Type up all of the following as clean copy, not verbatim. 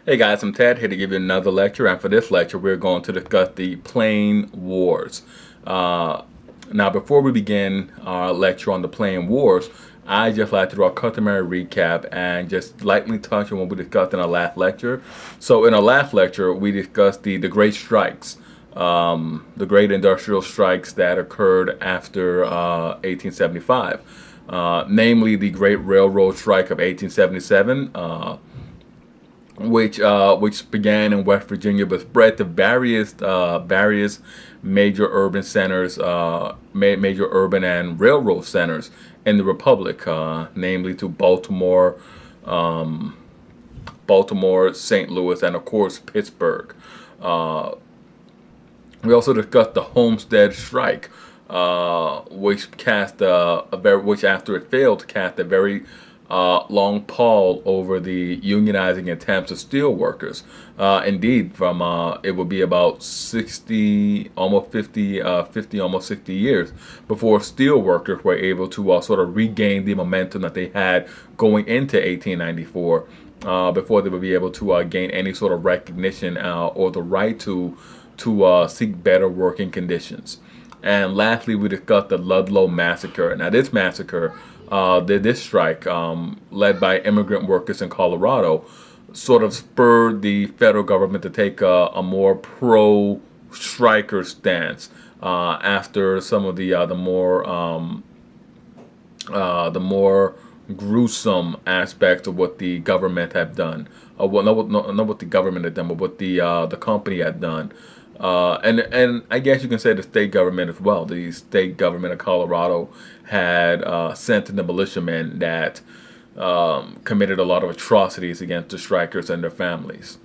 Hey guys, I'm Ted here to give you another lecture, and for this lecture we're going to discuss the Plane Wars. Uh, Now before we begin our lecture on the Plane Wars, I just like to do a customary recap and just lightly touch on what we discussed in our last lecture. So in our last lecture we discussed the Great Strikes, the great industrial strikes that occurred after 1875. Namely the Great Railroad Strike of 1877, which began in West Virginia but spread to various major urban centers, major urban and railroad centers in the Republic, namely to Baltimore, St. Louis, and of course Pittsburgh. Uh, we also discussed the Homestead Strike, which after it failed cast a very long pall over the unionizing attempts of steel workers. Indeed, from it would be about 60, almost 50, almost 60 years before steel workers were able to sort of regain the momentum that they had going into 1894. Before they would be able to gain any sort of recognition or the right to seek better working conditions. And lastly, we discussed the Ludlow Massacre. Now, this massacre, this strike, led by immigrant workers in Colorado, sort of spurred the federal government to take a more pro-striker stance after some of the more gruesome aspects of what the government had done. Well, not what the government had done, but what the company had done. And I guess you can say the state government as well. The state government of Colorado had sent in the militiamen that committed a lot of atrocities against the strikers and their families.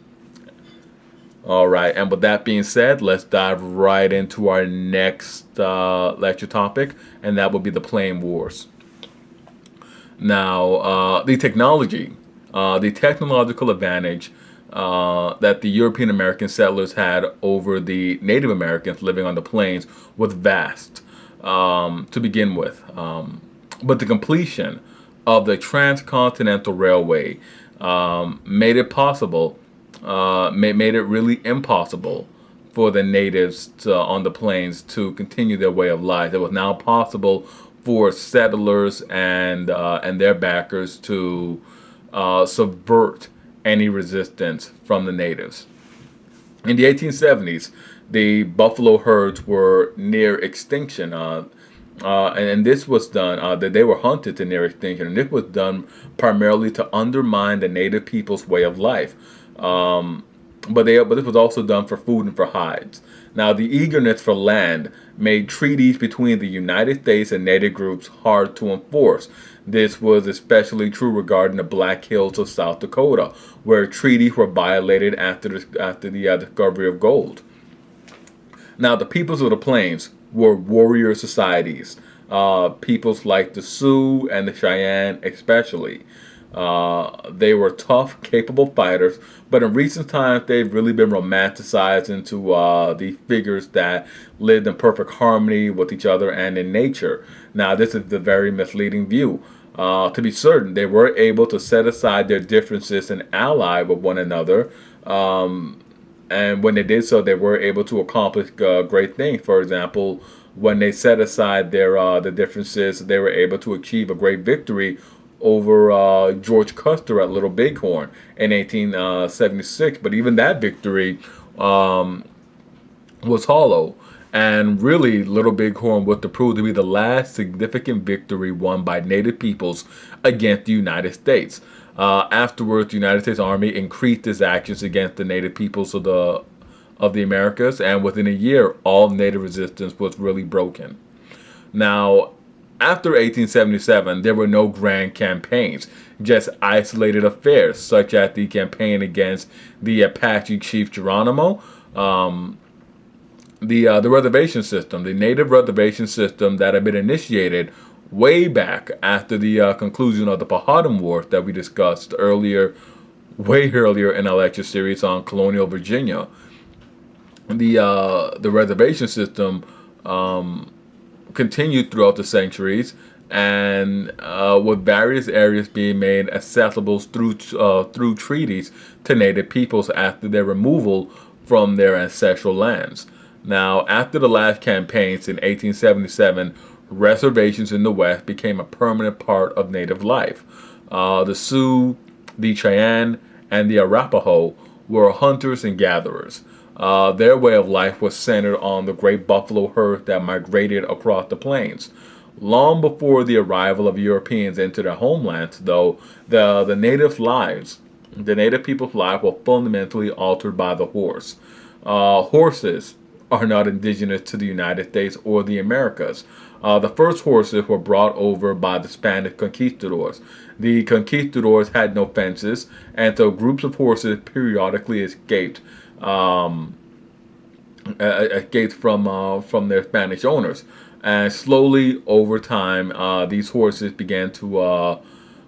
All right, and with that being said, let's dive right into our next lecture topic, and that will be the Plane Wars. Now, the technological advantage that the European American settlers had over the Native Americans living on the plains was vast to begin with. But the completion of the transcontinental railway made it possible, made it really impossible for the natives on the plains to continue their way of life. It was now possible for settlers and their backers to subvert any resistance from the natives. In the 1870s, the buffalo herds were near extinction, and this was done, that they were hunted to near extinction, and this was done primarily to undermine the native people's way of life. But this was also done for food and for hides. Now, the eagerness for land made treaties between the United States and native groups hard to enforce. This was especially true regarding the Black Hills of South Dakota, where treaties were violated after the discovery of gold. Now, the peoples of the plains were warrior societies, peoples like the Sioux and the Cheyenne especially. They were tough, capable fighters, but in recent times they've really been romanticized into the figures that lived in perfect harmony with each other and in nature. Now, this is the very misleading view. To be certain, they were able to set aside their differences and ally with one another. And when they did so, they were able to accomplish great things. For example, when they set aside the differences, they were able to achieve a great victory over George Custer at Little Bighorn in 1876. But even that victory was hollow. And really, Little Bighorn was to prove to be the last significant victory won by Native peoples against the United States. Afterwards, the United States Army increased its actions against the Native peoples of the Americas, and within a year, all Native resistance was really broken. Now, after 1877, there were no grand campaigns, just isolated affairs, such as the campaign against the Apache chief Geronimo, the reservation system, the native reservation system that had been initiated way back after the conclusion of the Powhatan Wars that we discussed way earlier in our lecture series on colonial Virginia. The reservation system continued throughout the centuries, and with various areas being made accessible through treaties to native peoples after their removal from their ancestral lands. Now, after the last campaigns in 1877, reservations in the West became a permanent part of native life. The Sioux, the Cheyenne, and the Arapaho were hunters and gatherers. Their way of life was centered on the great buffalo herd that migrated across the plains. Long before the arrival of Europeans into their homelands, though, the native people's lives were fundamentally altered by the horse. Horses are not indigenous to the United States or the Americas. The first horses were brought over by the Spanish conquistadors. The conquistadors had no fences, and so groups of horses periodically escaped from their Spanish owners. And slowly over time, these horses began to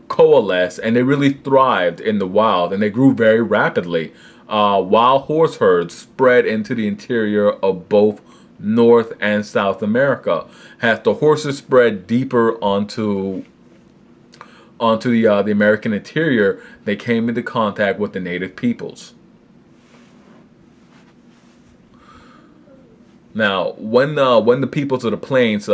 coalesce, and they really thrived in the wild, and they grew very rapidly. Wild horse herds spread into the interior of both North and South America. As the horses spread deeper onto the American interior, they came into contact with the native peoples. Now, when the peoples of the plains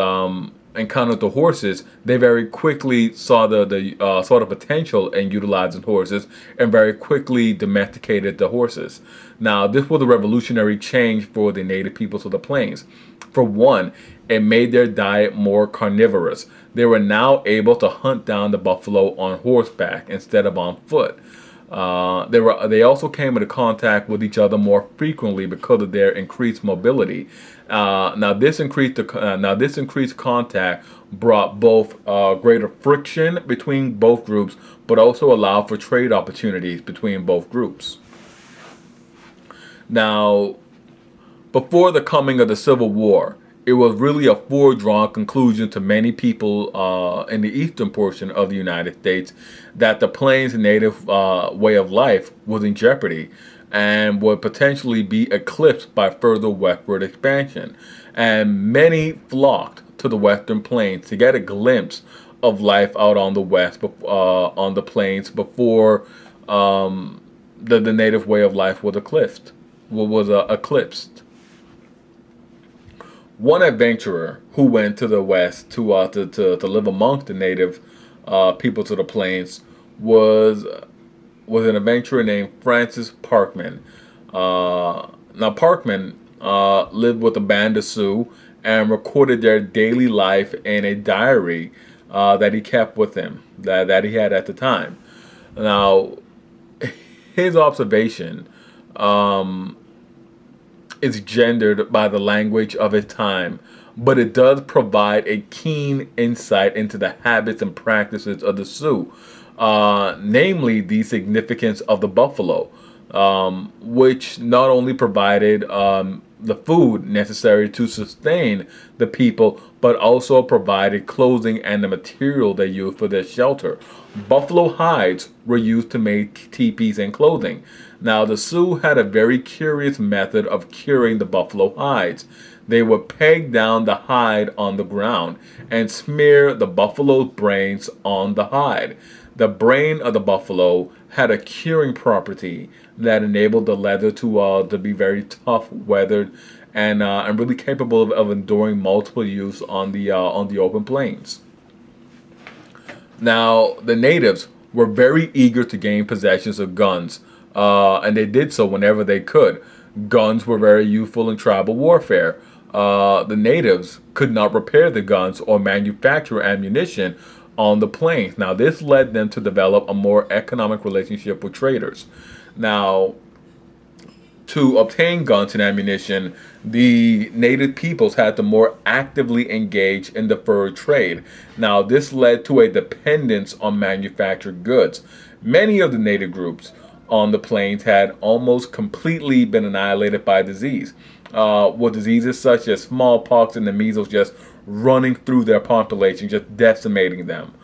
encountered the horses, they very quickly saw the potential in utilizing horses, and very quickly domesticated the horses. Now, this was a revolutionary change for the native peoples of the plains. For one, it made their diet more carnivorous. They were now able to hunt down the buffalo on horseback instead of on foot. They also came into contact with each other more frequently because of their increased mobility. Now this increased contact brought both greater friction between both groups, but also allowed for trade opportunities between both groups. Now, before the coming of the Civil War, it was really a foregone conclusion to many people in the eastern portion of the United States that the plains native way of life was in jeopardy and would potentially be eclipsed by further westward expansion. And many flocked to the western plains to get a glimpse of life out on the west, on the plains, before the native way of life was eclipsed. One adventurer who went to the west to live amongst the native peoples of the plains was an adventurer named Francis Parkman. Now Parkman lived with a band of Sioux and recorded their daily life in a diary that he kept with him, that he had at the time. Now, his observation is gendered by the language of his time, but it does provide a keen insight into the habits and practices of the Sioux, namely the significance of the buffalo, which not only provided the food necessary to sustain the people, but also provided clothing and the material they used for their shelter. Buffalo hides were used to make teepees and clothing. Now, the Sioux had a very curious method of curing the buffalo hides. They would peg down the hide on the ground and smear the buffalo's brains on the hide. The brain of the buffalo had a curing property that enabled the leather to be very tough, weathered, and really capable of enduring multiple use on the open plains. Now, the natives were very eager to gain possessions of guns, and they did so whenever they could. Guns were very useful in tribal warfare. The natives could not repair the guns or manufacture ammunition on the plains. Now, this led them to develop a more economic relationship with traders. Now, to obtain guns and ammunition, the native peoples had to more actively engage in the fur trade. Now, this led to a dependence on manufactured goods. Many of the native groups on the plains had almost completely been annihilated by disease, with diseases such as smallpox and the measles just running through their population, just decimating them.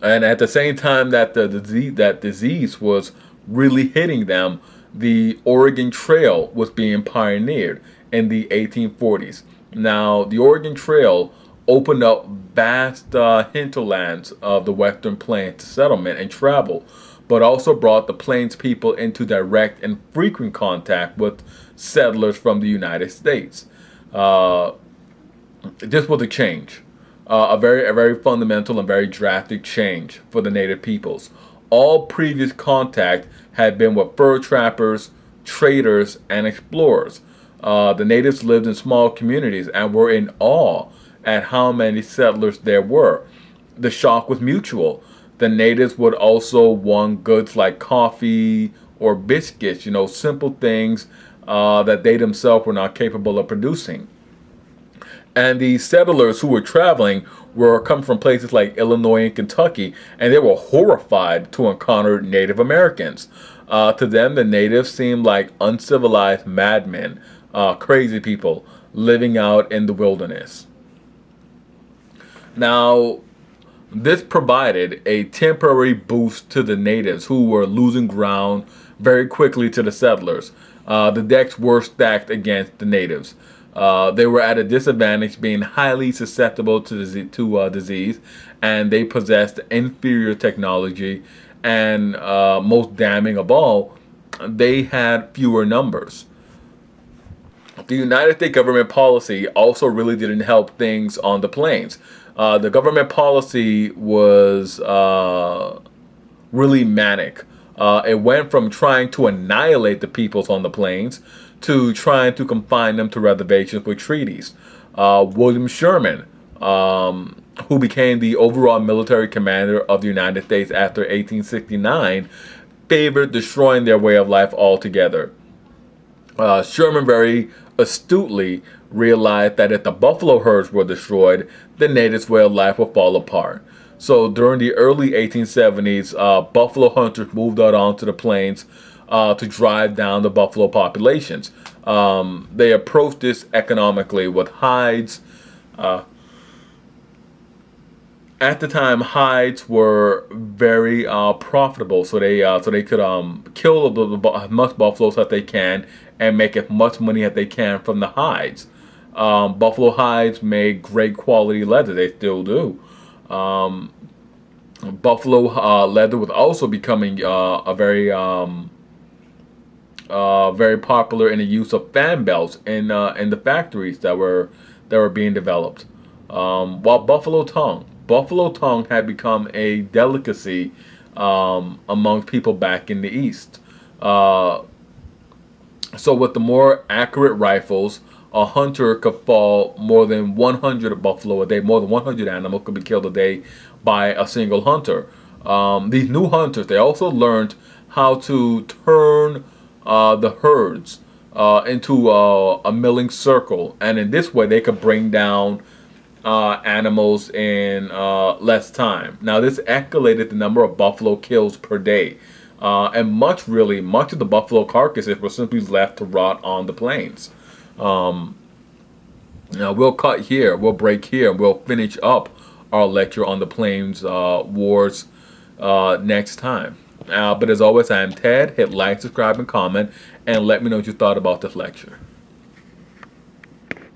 And at the same time that that disease was really hitting them, the Oregon Trail was being pioneered in the 1840s. Now, the Oregon Trail opened up vast hinterlands of the Western Plains to settlement and travel, but also brought the Plains people into direct and frequent contact with settlers from the United States. This was a change, a very fundamental and very drastic change for the native peoples. All previous contact had been with fur trappers, traders, and explorers. The natives lived in small communities and were in awe at how many settlers there were. The shock was mutual. The natives would also want goods like coffee or biscuits, simple things that they themselves were not capable of producing. And the settlers who were traveling were coming from places like Illinois and Kentucky, and they were horrified to encounter Native Americans. To them, the natives seemed like uncivilized madmen, crazy people living out in the wilderness. Now, this provided a temporary boost to the natives who were losing ground very quickly to the settlers. The decks were stacked against the natives. They were at a disadvantage, being highly susceptible to disease, and they possessed inferior technology, and most damning of all, they had fewer numbers. The United States government policy also really didn't help things on the plains. The government policy was really manic. It went from trying to annihilate the peoples on the plains to trying to confine them to reservations with treaties. William Sherman, who became the overall military commander of the United States after 1869, favored destroying their way of life altogether. Sherman very astutely realized that if the buffalo herds were destroyed, the natives' way of life would fall apart. So during the early 1870s, buffalo hunters moved out onto the plains to drive down the buffalo populations. They approached this economically with hides. At the time, hides were very profitable, so they could kill as much buffaloes as they can and make as much money as they can from the hides. Buffalo hides made great quality leather; they still do. Buffalo leather was also becoming a very popular in the use of fan belts in the factories that were being developed. While buffalo tongue had become a delicacy among people back in the East. So with the more accurate rifles, a hunter could fall more than 100 buffalo a day. More than 100 animals could be killed a day by a single hunter. These new hunters, they also learned how to turn the herds into a milling circle, and in this way they could bring down animals in less time. Now this escalated the number of buffalo kills per day, and much of the buffalo carcasses were simply left to rot on the plains. Now we'll cut here, we'll break here, and we'll finish up our lecture on the Plains Wars next time. But as always, I am Ted. Hit like, subscribe, and comment, and let me know what you thought about this lecture.